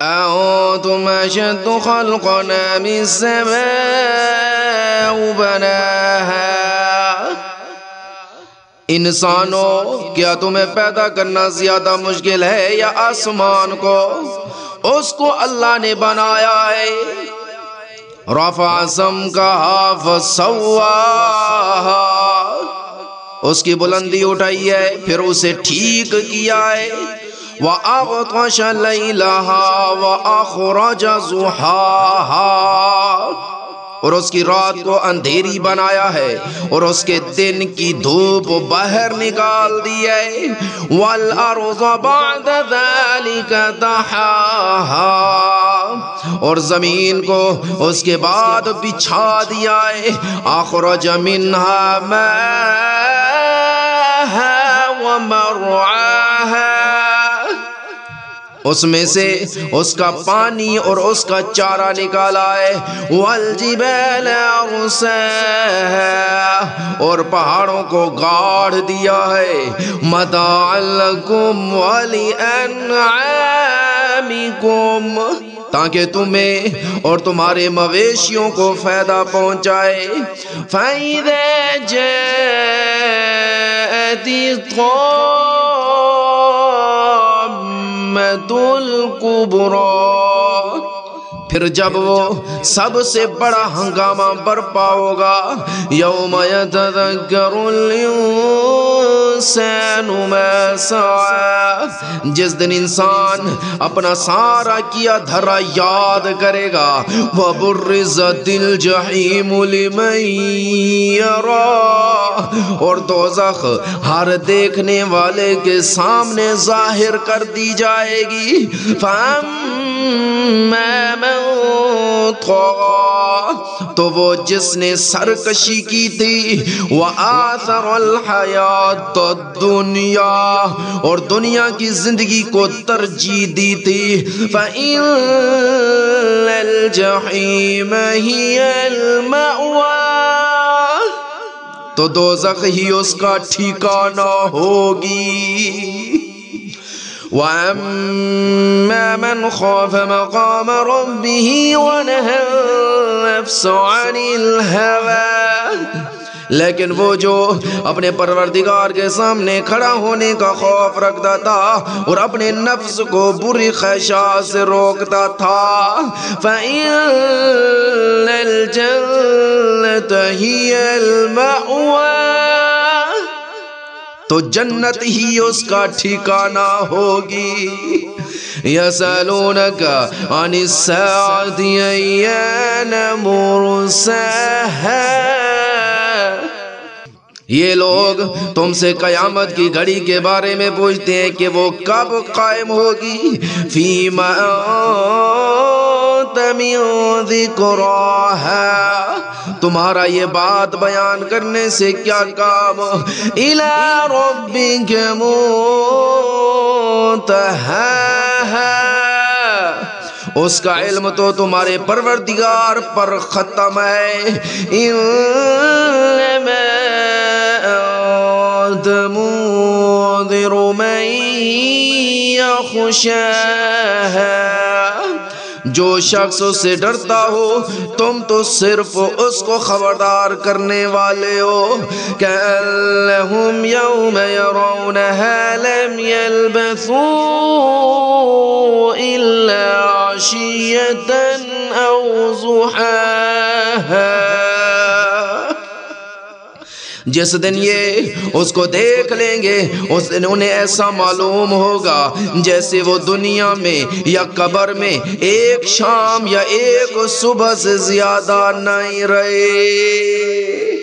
أأنتم أشد خلقا من السماء بناها انسانوں کیا تمہیں پیدا کرنا زیادہ مشکل ہے یا آسمان کو؟ اس کو اللہ نے بنایا ہے. رفع سمکہا فسواہا اس کی بلندی اٹھائی ہے پھر اسے ٹھیک کیا ہے. وَأَغْطَشَ لَيْلَهَا وَأَخْرَجَ ضُحَاهَا اور اس کی رات کو اندھیری بنایا ہے اور اس کے دن کی دھوپ باہر نکال دی ہے. وَالْأَرْضَ بَعْدَ ذَلِكَ دَحَاهَا اور زمین کو اس کے بعد بچھا دیا ہے. أَخْرَجَ مِنْهَا مَاءَهَا وَمَرْعَاهَا اس میں سے اس کا پانی اور اس کا چارہ نکالا ہے. والجبال أرساها اور پہاڑوں کو گاڑ دیا ہے. متاعا لکم ولأنعامکم تاکہ تمہیں اور تمہارے مویشیوں کو فائدہ پہنچائے. فَإِذَا جَاءَتِ الْكُبْرَى پھر جب وہ سب سے بڑا ہنگامہ برپا ہوگا. یوم یتذکر الانسان ما سعی جس دن انسان اپنا سارا کیا دھرا یاد کرے گا. وبرزت الجحیم لمن یری اور دوزخ ہر دیکھنے والے کے سامنے ظاہر کر دی جائے گی. فَأَمَّا مَنْ طغى تو وہ جس نے سرکشی کی تھی. وآثر الحیات الدنیا اور دنیا کی زندگی کو ترجیح دی تھی. فإن الجحیم ہی المأوى تو دوزخ ہی اس کا ٹھکانہ ہوگی. وَأَمَّا مَنْ خَافَ مَقَامَ رَبِّهِ وَنَهَى النَّفْسَ عَنِ الْهَوَى لیکن وہ جو اپنے پروردگار کے سامنے کھڑا ہونے کا خوف رکھتا تھا اور اپنے نفس کو بری خواہشات سے روکتا تھا. فَإِنَّ الْجَنَّةَ هِيَ الْمَأْوَى تو جنت ہی اس کا ٹھکانہ ہوگی. یسألونک عن الساعة أَيَّانَ مُرْسَاهَا یہ لوگ تم سے قیامت کی گھڑی کے بارے میں پوچھتے ہیں کہ وہ کب قائم ہوگی. فِيمَ أَنْتَ مِنْ ذِكْرَاهَا تمہارا یہ بات بیان کرنے سے کیا کام. إِلَىٰ رَبِّكَ مُنْتَهَاهَا اس کا علم تو تمہارے پروردگار پر ختم ہے. إِنَّمَا أَنْتَ مُنذِرُ مَنْ يَخْشَاهَا جو شخص اس سے ڈرتا ہو تم تو صرف اس کو خبردار کرنے والے ہو. كَأَنَّهُمْ يَوْمَ يَرَوْنَهَا لَمْ يَلْبَثُوا إِلَّا عَشِيَّةً أَوْ ضُحَاهَا جس دن یہ اس کو دیکھ لیں گے اس دن انہیں ایسا معلوم ہوگا جیسے وہ دنیا میں یا قبر میں ایک شام یا ایک صبح سے زیادہ نہیں رہے.